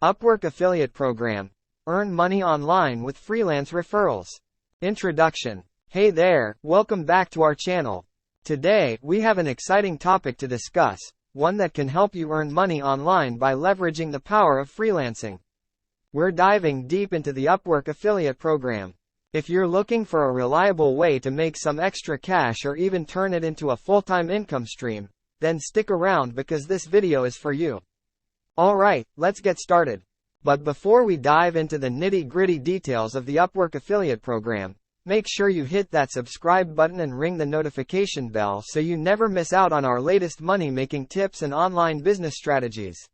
Upwork Affiliate Program. Earn money online with freelance referrals. Introduction. Hey there, welcome back to our channel. Today, we have an exciting topic to discuss, one that can help you earn money online by leveraging the power of freelancing. We're diving deep into the Upwork Affiliate Program. If you're looking for a reliable way to make some extra cash or even turn it into a full-time income stream, then stick around because this video is for you. Alright, let's get started. But before we dive into the nitty-gritty details of the Upwork Affiliate Program, make sure you hit that subscribe button and ring the notification bell so you never miss out on our latest money-making tips and online business strategies.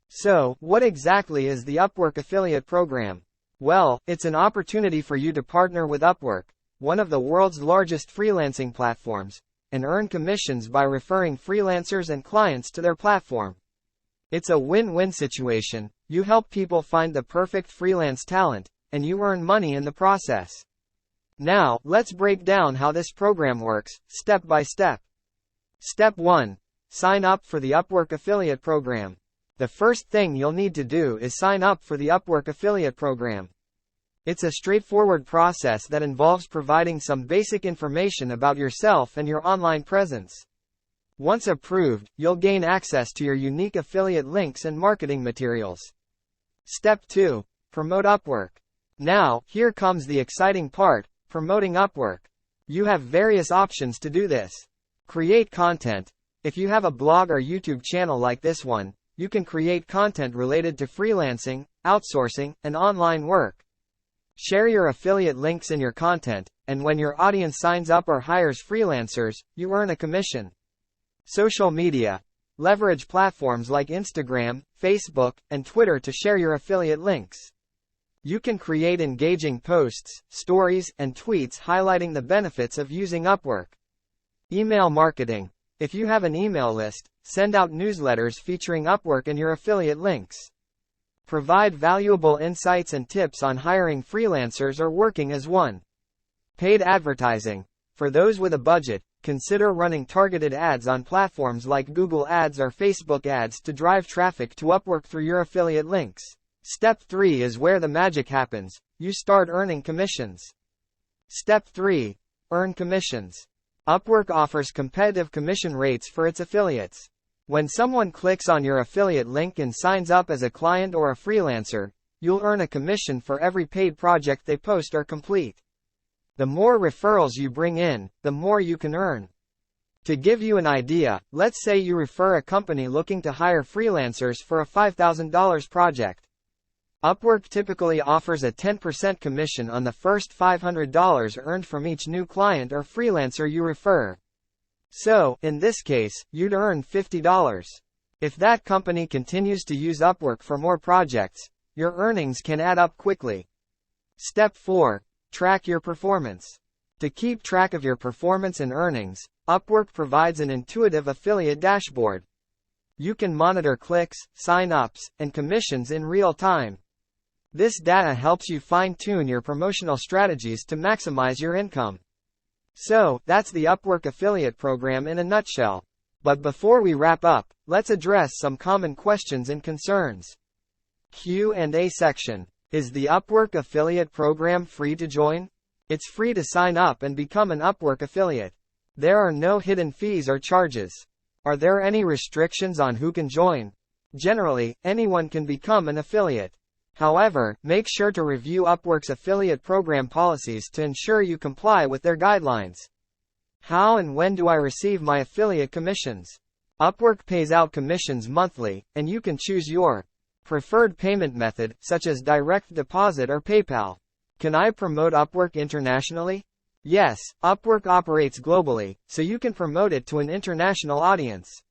So, what exactly is the Upwork Affiliate Program? Well, it's an opportunity for you to partner with Upwork, one of the world's largest freelancing platforms, and earn commissions by referring freelancers and clients to their platform. It's a win-win situation. You help people find the perfect freelance talent, and you earn money in the process. Now, let's break down how this program works, step by step. Step 1. Sign up for the Upwork Affiliate Program. The first thing you'll need to do is sign up for the Upwork Affiliate Program. It's a straightforward process that involves providing some basic information about yourself and your online presence. Once approved, you'll gain access to your unique affiliate links and marketing materials. Step 2. Promote Upwork. Now, here comes the exciting part, promoting Upwork. You have various options to do this. Create content. If you have a blog or YouTube channel like this one, you can create content related to freelancing, outsourcing, and online work. Share your affiliate links in your content, and when your audience signs up or hires freelancers, you earn a commission. Social media. Leverage platforms like Instagram, Facebook, and Twitter to share your affiliate links. You can create engaging posts, stories, and tweets highlighting the benefits of using Upwork. Email marketing. If you have an email list, send out newsletters featuring Upwork and your affiliate links. Provide valuable insights and tips on hiring freelancers or working as one. Paid advertising. For those with a budget, consider running targeted ads on platforms like Google Ads or Facebook Ads to drive traffic to Upwork through your affiliate links. Step 3 is where the magic happens. You start earning commissions. Step 3. Earn commissions. Upwork offers competitive commission rates for its affiliates. When someone clicks on your affiliate link and signs up as a client or a freelancer, you'll earn a commission for every paid project they post or complete. The more referrals you bring in, the more you can earn. To give you an idea, let's say you refer a company looking to hire freelancers for a $5,000 project. Upwork typically offers a 10% commission on the first $500 earned from each new client or freelancer you refer. So, in this case, you'd earn $50. If that company continues to use Upwork for more projects, your earnings can add up quickly. Step 4. Track your performance. To keep track of your performance and earnings, Upwork provides an intuitive affiliate dashboard. You can monitor clicks, sign-ups, and commissions in real time. This data helps you fine-tune your promotional strategies to maximize your income. So, that's the Upwork Affiliate Program in a nutshell. But before we wrap up, let's address some common questions and concerns. Q&A section. Is the Upwork Affiliate Program free to join? It's free to sign up and become an Upwork affiliate. There are no hidden fees or charges. Are there any restrictions on who can join? Generally, anyone can become an affiliate. However, make sure to review Upwork's affiliate program policies to ensure you comply with their guidelines. How and when do I receive my affiliate commissions? Upwork pays out commissions monthly, and you can choose your preferred payment method, such as direct deposit or PayPal. Can I promote Upwork internationally? Yes, Upwork operates globally, so you can promote it to an international audience.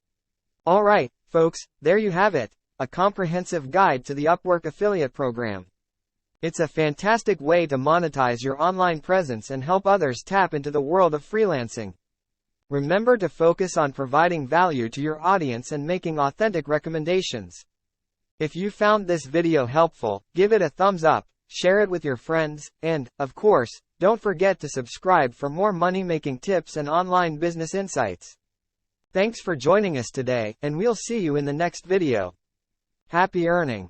Alright, folks, there you have it. A comprehensive guide to the Upwork Affiliate Program. It's a fantastic way to monetize your online presence and help others tap into the world of freelancing. Remember to focus on providing value to your audience and making authentic recommendations. If you found this video helpful, give it a thumbs up, share it with your friends, and, of course, don't forget to subscribe for more money-making tips and online business insights. Thanks for joining us today, and we'll see you in the next video. Happy earning!